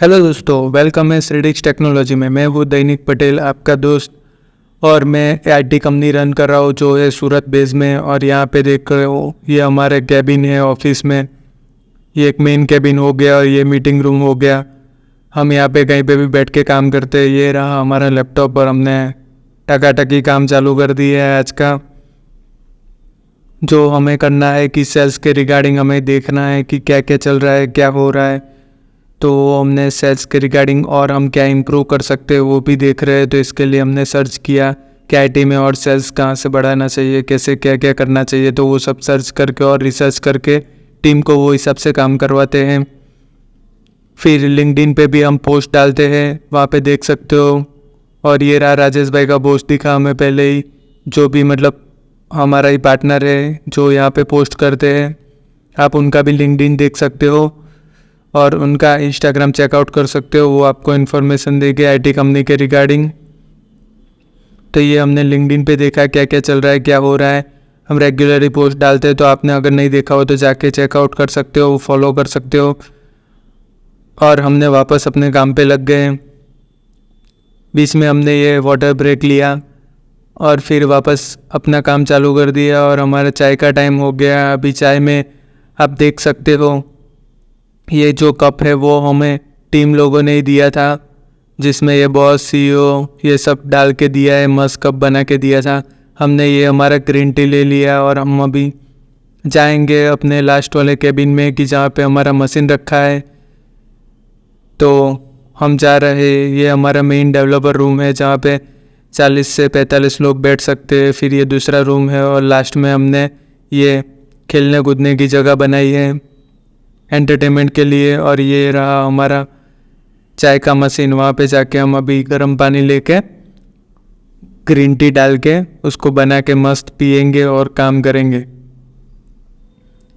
Hello दोस्तों, welcome है श्रीडिक्स technology में। मैं हूँ दैनिक पटेल, आपका दोस्त। और मैं आईटी कंपनी रन कर रहा हूँ जो है सूरत बेस में। और यहाँ पे देख रहे हो, ये हमारे कैबिन है ऑफिस में। ये एक मेन कैबिन हो गया और ये मीटिंग रूम हो गया। हम यहाँ पे कहीं पे भी बैठ के काम करते हैं। ये रहा हमारा लैपटॉप और हमने टकाटकी काम चालू कर दी है आज का। जो हमें करना है कि सेल्स के रिगार्डिंग हमें देखना है कि क्या क्या चल रहा है, क्या हो रहा है। तो हमने सेल्स के रिगार्डिंग और हम क्या इम्प्रूव कर सकते हैं वो भी देख रहे हैं। तो इसके लिए हमने सर्च किया कि आईटी में और सेल्स कहाँ से बढ़ाना चाहिए, कैसे क्या क्या करना चाहिए। तो वो सब सर्च करके और रिसर्च करके टीम को वो हिसाब से काम करवाते हैं। फिर लिंक्डइन पे भी हम पोस्ट डालते हैं, वहाँ पे देख सकते हो। और ये रहा राजेश भाई का पोस्ट दिखा हमें पहले ही, जो भी मतलब हमारा ही पार्टनर है जो यहाँ पे पोस्ट करते हैं। आप उनका भी लिंक्डइन देख सकते हो और उनका इंस्टाग्राम चेकआउट कर सकते हो। वो आपको इन्फॉर्मेशन देंगे आईटी कंपनी के रिगार्डिंग। तो ये हमने लिंक्डइन पे देखा क्या क्या चल रहा है, क्या हो रहा है। हम रेगुलरली पोस्ट डालते हैं, तो आपने अगर नहीं देखा हो तो जाके चेकआउट कर सकते हो, फॉलो कर सकते हो। और हमने वापस अपने काम पे लग गए। बीच में हमने ये वाटर ब्रेक लिया और फिर वापस अपना काम चालू कर दिया। और हमारा चाय का टाइम हो गया। अभी चाय में आप देख सकते हो, ये जो कप है वो हमें टीम लोगों ने ही दिया था, जिसमें ये बॉस, सीईओ ये सब डाल के दिया है, मस्त कप बना के दिया था। हमने ये हमारा ग्रीन टी ले लिया और हम अभी जाएंगे अपने लास्ट वाले कैबिन में कि जहाँ पे हमारा मशीन रखा है। तो हम जा रहे, ये हमारा मेन डेवलपर रूम है जहाँ पे 40 से 45 लोग बैठ सकते हैं। फिर ये दूसरा रूम है और लास्ट में हमने ये खेलने कूदने की जगह बनाई है एंटरटेनमेंट के लिए। और ये रहा हमारा चाय का मशीन, वहाँ पे जाके हम अभी गर्म पानी लेके ग्रीन टी डाल के उसको बना के मस्त पियेंगे और काम करेंगे।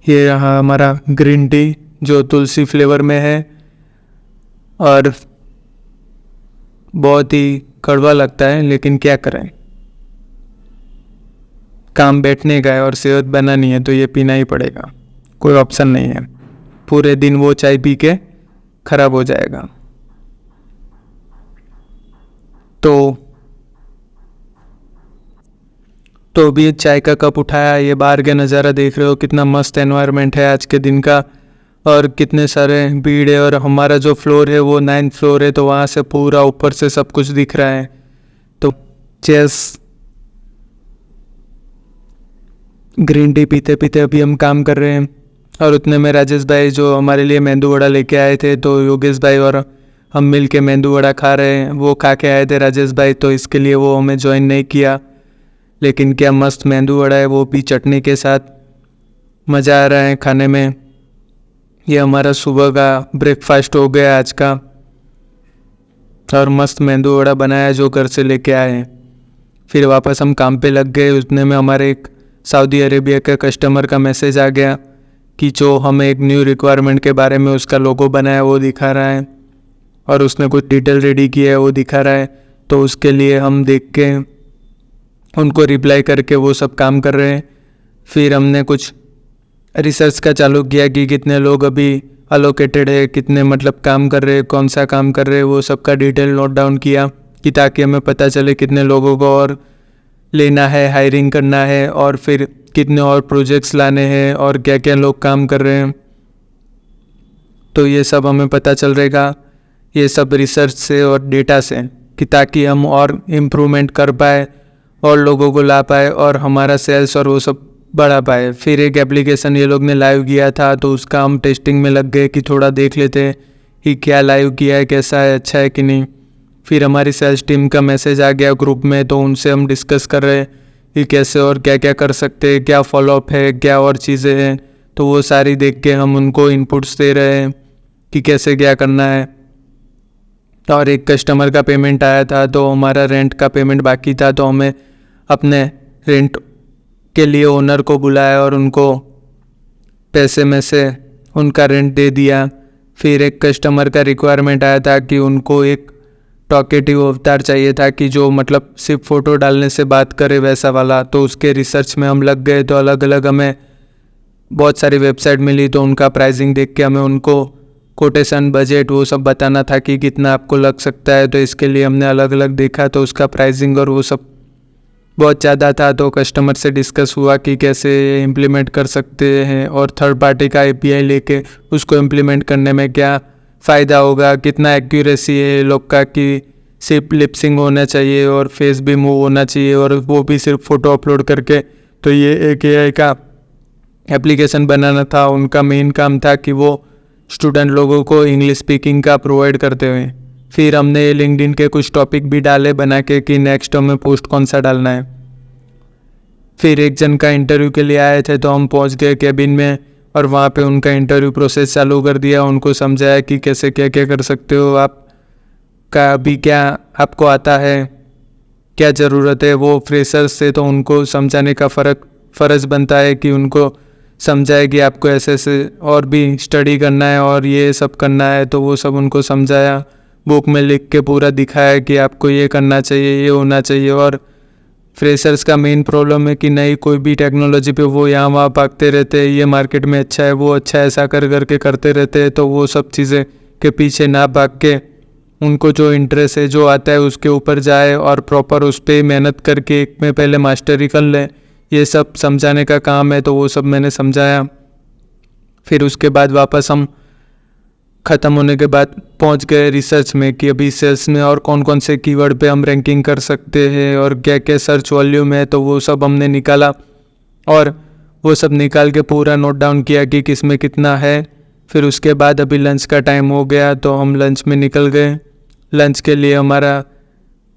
ये रहा हमारा ग्रीन टी जो तुलसी फ्लेवर में है और बहुत ही कड़वा लगता है, लेकिन क्या करें, काम बैठने का है और सेहत बनानी है तो ये पीना ही पड़ेगा, कोई ऑप्शन नहीं है। पूरे दिन वो चाय पी के खराब हो जाएगा। तो भी चाय का कप उठाया, ये बाहर का नज़ारा देख रहे हो, कितना मस्त एनवायरनमेंट है आज के दिन का। और कितने सारे भीड़ है। और हमारा जो फ्लोर है वो 9th फ्लोर है, तो वहाँ से पूरा ऊपर से सब कुछ दिख रहा है। तो चेस ग्रीन टी पीते पीते अभी हम काम कर रहे हैं। और उतने में राजेश भाई जो हमारे लिए मेंदू वड़ा लेके आए थे, तो योगेश भाई और हम मिल के मेंदू वड़ा खा रहे हैं। वो खा के आए थे राजेश भाई, तो इसके लिए वो हमें ज्वाइन नहीं किया। लेकिन क्या मस्त मेंदू वड़ा है, वो भी चटनी के साथ। मज़ा आ रहा है खाने में। ये हमारा सुबह का ब्रेकफास्ट हो गया आज का। और मस्त मेंदू वड़ा बनाया जो घर से लेके आए हैं। फिर वापस हम काम पे लग गए। उतने में हमारे एक सऊदी अरेबिया के कस्टमर का मैसेज आ गया कि जो हमें एक न्यू रिक्वायरमेंट के बारे में उसका लोगो बनाया वो दिखा रहा है और उसने कुछ डिटेल रेडी किया है वो दिखा रहा है। तो उसके लिए हम देख के उनको रिप्लाई करके वो सब काम कर रहे हैं। फिर हमने कुछ रिसर्च का चालू किया कि कितने लोग अभी अलोकेटेड है, कितने मतलब काम कर रहे हैं, कौन सा काम कर रहे हैं, वो सब का डिटेल नोट डाउन किया कि ताकि हमें पता चले कितने लोगों को और लेना है, हायरिंग करना है, और फिर कितने और प्रोजेक्ट्स लाने हैं और क्या क्या लोग काम कर रहे हैं। तो ये सब हमें पता चल रहेगा, ये सब रिसर्च से और डेटा से, कि ताकि हम और इम्प्रूवमेंट कर पाए और लोगों को ला पाए और हमारा सेल्स और वो सब बढ़ा पाए। फिर एक एप्लीकेशन ये लोग ने लाइव किया था, तो उसका हम टेस्टिंग में लग गए कि थोड़ा देख लेते हैं कि क्या लाइव किया है, कैसा है, अच्छा है कि नहीं। फिर हमारी सेल्स टीम का मैसेज आ गया ग्रुप में, तो उनसे हम डिस्कस कर रहे हैं कि कैसे और क्या क्या कर सकते हैं, क्या फॉलोअप है, क्या और चीज़ें हैं। तो वो सारी देख के हम उनको इनपुट्स दे रहे हैं कि कैसे क्या करना है। और एक कस्टमर का पेमेंट आया था, तो हमारा रेंट का पेमेंट बाकी था, तो हमें अपने रेंट के लिए ओनर को बुलाया और उनको पैसे में से उनका रेंट दे दिया। फिर एक कस्टमर का रिक्वायरमेंट आया था कि उनको एक टॉकेटिव अवतार चाहिए था कि जो मतलब सिर्फ फ़ोटो डालने से बात करे वैसा वाला। तो उसके रिसर्च में हम लग गए। तो अलग अलग हमें बहुत सारी वेबसाइट मिली, तो उनका प्राइसिंग देख के हमें उनको कोटेशन, बजट वो सब बताना था कि कितना आपको लग सकता है। तो इसके लिए हमने अलग अलग देखा, तो उसका प्राइसिंग और वो सब बहुत ज़्यादा था। तो कस्टमर से डिस्कस हुआ कि कैसे इम्प्लीमेंट कर सकते हैं, और थर्ड पार्टी का API लेके उसको इम्प्लीमेंट करने में क्या फ़ायदा होगा, कितना एक्यूरेसी है लोग का, कि सिर्फ लिपसिंग होना चाहिए और फेस भी मूव होना चाहिए, और वो भी सिर्फ फ़ोटो अपलोड करके। तो ये एक AI का एप्लीकेशन बनाना था। उनका मेन काम था कि वो स्टूडेंट लोगों को इंग्लिश स्पीकिंग का प्रोवाइड करते हुए। फिर हमने लिंक्डइन के कुछ टॉपिक भी डाले बना के कि नेक्स्ट टर्म में पोस्ट कौन सा डालना है। फिर एक जन का इंटरव्यू के लिए आए थे, तो हम पहुंच गए केबिन में और वहाँ पे उनका इंटरव्यू प्रोसेस चालू कर दिया। उनको समझाया कि कैसे क्या क्या कर सकते हो आप, का अभी क्या आपको आता है, क्या ज़रूरत है। वो फ्रेशर्स से, तो उनको समझाने का फ़र्ज़ बनता है कि उनको समझाए कि आपको ऐसे ऐसे और भी स्टडी करना है और ये सब करना है। तो वो सब उनको समझाया, बुक में लिख के पूरा दिखाया कि आपको ये करना चाहिए, ये होना चाहिए। और फ्रेशर्स का मेन प्रॉब्लम है कि नहीं कोई भी टेक्नोलॉजी पे वो यहाँ वहाँ भागते रहते हैं, ये मार्केट में अच्छा है, वो अच्छा है, ऐसा कर करके करते रहते हैं। तो वो सब चीज़ें के पीछे ना भाग के उनको जो इंटरेस्ट है, जो आता है उसके ऊपर जाए और प्रॉपर उस पर मेहनत करके एक में पहले मास्टरी कर ले। ये सब समझाने का काम है। तो वो सब मैंने समझाया। फिर उसके बाद वापस हम ख़त्म होने के बाद पहुंच गए रिसर्च में कि अभी सेल्स में और कौन कौन से कीवर्ड पे हम रैंकिंग कर सकते हैं और क्या क्या सर्च वॉल्यूम है। तो वो सब हमने निकाला और वो सब निकाल के पूरा नोट डाउन किया कि किस में कितना है। फिर उसके बाद अभी लंच का टाइम हो गया, तो हम लंच में निकल गए। लंच के लिए हमारा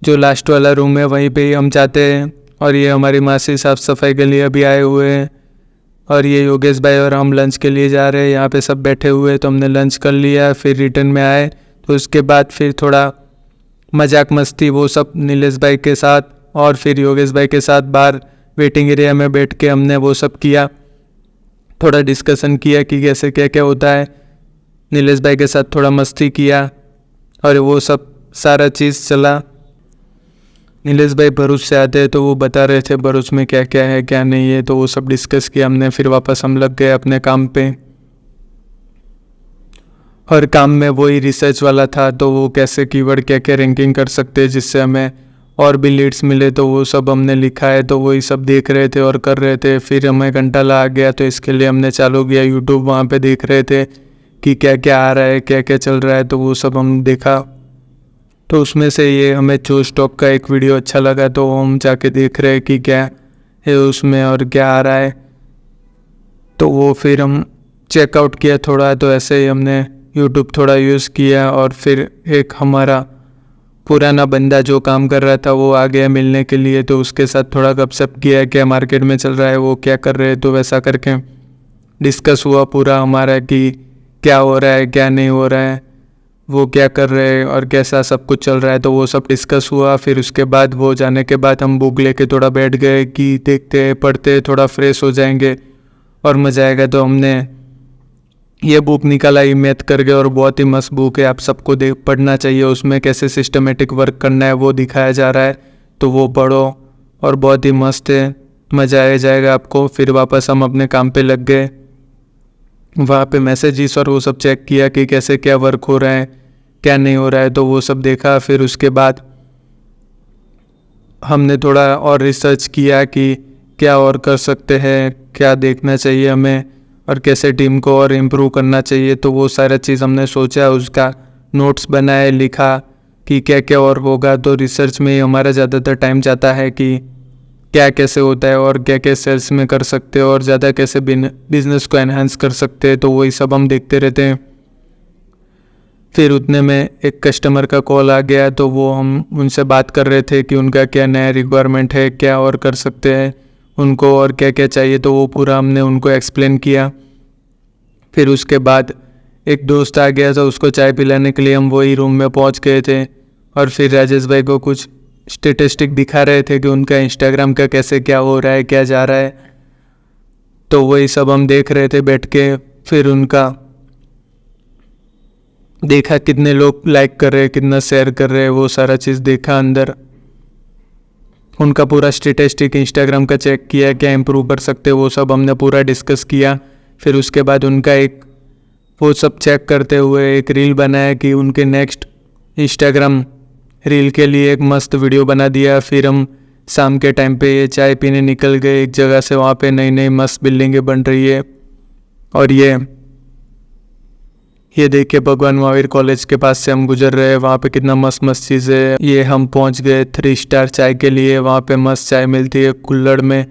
जो लास्ट वाला रूम है वहीं पे ही हम जाते हैं। और ये हमारी मासी साफ़ सफाई के लिए अभी आए हुए हैं, और ये योगेश भाई और हम लंच के लिए जा रहे हैं। यहाँ पे सब बैठे हुए हैं, तो हमने लंच कर लिया। फिर रिटर्न में आए, तो उसके बाद फिर थोड़ा मजाक मस्ती वो सब नीलेश भाई के साथ और फिर योगेश भाई के साथ बाहर वेटिंग एरिया में बैठ के हमने वो सब किया। थोड़ा डिस्कशन किया कि कैसे क्या क्या होता है। नीलेश भाई के साथ थोड़ा मस्ती किया और वो सब सारा चीज़ चला। नीलेश भाई भरूच से आते हैं, तो वो बता रहे थे भरूच में क्या क्या है क्या नहीं है। तो वो सब डिस्कस किया हमने। फिर वापस हम लग गए अपने काम पे। हर काम में वही रिसर्च वाला था, तो वो कैसे कीवर्ड क्या क्या रैंकिंग कर सकते हैं जिससे हमें और भी लीड्स मिले। तो वो सब हमने लिखा है, तो वही सब देख रहे थे और कर रहे थे। फिर हमें घंटा लग गया, तो इसके लिए हमने चालू किया यूट्यूब। वहाँ पे देख रहे थे कि क्या क्या आ रहा है, क्या क्या चल रहा है। तो वो सब हम देखा। तो उसमें से ये हमें चो स्टॉक का एक वीडियो अच्छा लगा, तो हम जाके देख रहे हैं कि क्या है उसमें और क्या आ रहा है। तो वो फिर हम चेकआउट किया थोड़ा। तो ऐसे ही हमने यूट्यूब थोड़ा यूज़ किया। और फिर एक हमारा पुराना बंदा जो काम कर रहा था वो आ गया मिलने के लिए, तो उसके साथ थोड़ा गपशप किया, क्या मार्केट में चल रहा है, वो क्या कर रहे हैं। तो वैसा करके डिस्कस हुआ पूरा हमारा कि क्या हो रहा है, क्या नहीं हो रहा है, वो क्या कर रहे हैं और कैसा सब कुछ चल रहा है। तो वो सब डिस्कस हुआ। फिर उसके बाद वो जाने के बाद हम बुक लेके थोड़ा बैठ गए कि देखते पढ़ते थोड़ा फ्रेश हो जाएंगे और मज़ा आएगा। तो हमने ये बुक निकाला ही मैथ करके, और बहुत ही मस्त बुक है, आप सबको पढ़ना चाहिए। उसमें कैसे सिस्टमेटिक वर्क करना है वो दिखाया जा रहा है, तो वो पढ़ो और बहुत ही मस्त है, मज़ा आ जाएगा आपको। फिर वापस हम अपने काम पे लग गए। वहाँ पे मैसेजेस और वो सब चेक किया कि कैसे क्या वर्क हो रहा है, क्या नहीं हो रहा है। तो वो सब देखा। फिर उसके बाद हमने थोड़ा और रिसर्च किया कि क्या और कर सकते हैं, क्या देखना चाहिए हमें और कैसे टीम को और इम्प्रूव करना चाहिए। तो वो सारा चीज़ हमने सोचा, उसका नोट्स बनाए, लिखा कि क्या क्या और होगा। तो रिसर्च में ही हमारा ज़्यादातर टाइम जाता है कि क्या कैसे होता है और क्या क्या सेल्स में कर सकते हैं और ज़्यादा कैसे बिजनेस को एनहांस कर सकते हैं। तो वही सब हम देखते रहते हैं। फिर उतने में एक कस्टमर का कॉल आ गया, तो वो हम उनसे बात कर रहे थे कि उनका क्या नया रिक्वायरमेंट है, क्या और कर सकते हैं उनको और क्या क्या चाहिए। तो वो पूरा हमने उनको एक्सप्लेन किया। फिर उसके बाद एक दोस्त आ गया था, उसको चाय पिलाने के लिए हम वही रूम में पहुंच गए थे। और फिर राजेश भाई को कुछ स्टेटिस्टिक दिखा रहे थे कि उनका इंस्टाग्राम का कैसे क्या हो रहा है, क्या जा रहा है। तो वही सब हम देख रहे थे बैठ के। फिर उनका देखा कितने लोग लाइक कर रहे हैं, कितना शेयर कर रहे हैं, वो सारा चीज़ देखा अंदर। उनका पूरा स्टेटिस्टिक इंस्टाग्राम का चेक किया, क्या इम्प्रूव कर सकते हैं, वो सब हमने पूरा डिस्कस किया। फिर उसके बाद उनका एक वो सब चेक करते हुए एक रील बनाया कि उनके नेक्स्ट इंस्टाग्राम रील के लिए एक मस्त वीडियो बना दिया। फिर हम शाम के टाइम पे ये चाय पीने निकल गए एक जगह से, वहाँ पे नई नई मस्त बिल्डिंगें बन रही है। और ये देख के भगवान महावीर कॉलेज के पास से हम गुजर रहे हैं, वहाँ पे कितना मस्त मस्त चीज़ है। ये हम पहुँच गए 3 स्टार चाय के लिए, वहाँ पे मस्त चाय मिलती है कुल्हड़ में।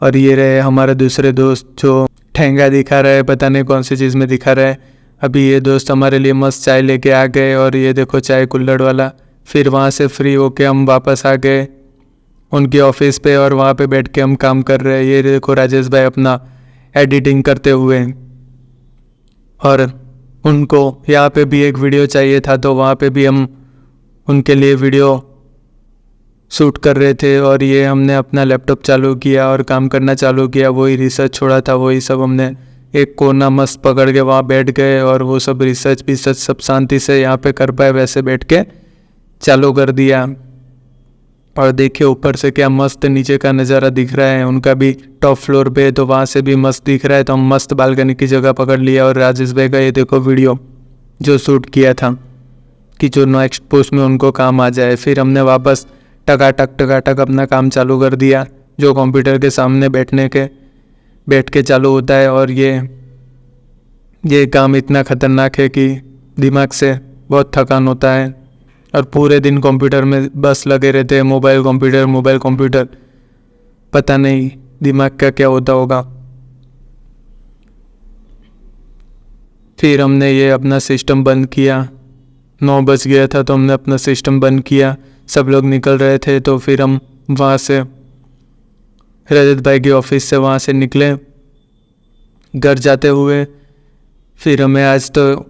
और ये रहे हमारे दूसरे दोस्त जो ठेंगा दिखा रहा है, पता नहीं कौन सी चीज़ में दिखा रहा है। अभी ये दोस्त हमारे लिए मस्त चाय लेके आ गए और ये देखो चाय कुल्हड़ वाला। फिर वहाँ से फ्री होके हम वापस आ गए उनके ऑफिस पे और वहाँ पे बैठ के हम काम कर रहे हैं। ये देखो राजेश भाई अपना एडिटिंग करते हुए, और उनको यहाँ पे भी एक वीडियो चाहिए था तो वहाँ पे भी हम उनके लिए वीडियो शूट कर रहे थे। और ये हमने अपना लैपटॉप चालू किया और काम करना चालू किया। वही रिसर्च छोड़ा था वही सब हमने एक कोना मस्त पकड़ के वहाँ बैठ गए और वो सब रिसर्च भी सब शांति से यहाँ पे कर पाए वैसे बैठ के चालू कर दिया। और देखिए ऊपर से क्या मस्त नीचे का नज़ारा दिख रहा है, उनका भी टॉप फ्लोर पे, तो वहाँ से भी मस्त दिख रहा है। तो हम मस्त बालकनी की जगह पकड़ लिया और राजेश भाई का ये देखो वीडियो जो शूट किया था कि जो नेक्स्ट पोस्ट में उनको काम आ जाए। फिर हमने वापस टकाटक अपना काम चालू कर दिया जो कंप्यूटर के सामने बैठ के चालू होता है। और ये काम इतना ख़तरनाक है कि दिमाग से बहुत थकान होता है और पूरे दिन कंप्यूटर में बस लगे रहते हैं, मोबाइल कंप्यूटर, पता नहीं दिमाग का क्या होता होगा। फिर हमने ये अपना सिस्टम बंद किया, 9 बज गया था तो हमने अपना सिस्टम बंद किया। सब लोग निकल रहे थे तो फिर हम वहाँ से रजत भाई के ऑफिस से वहाँ से निकले घर जाते हुए। फिर हमें आज तो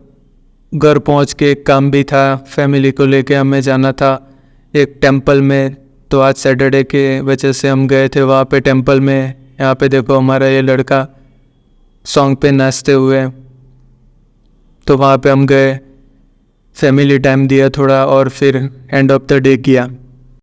घर पहुँच के एक काम भी था, फैमिली को लेके हमें जाना था एक टेंपल में। तो आज सैटरडे के वजह से हम गए थे वहाँ पे टेंपल में। यहाँ पे देखो हमारा ये लड़का सॉन्ग पे नाचते हुए, तो वहाँ पे हम गए, फैमिली टाइम दिया थोड़ा और फिर एंड ऑफ द डे किया।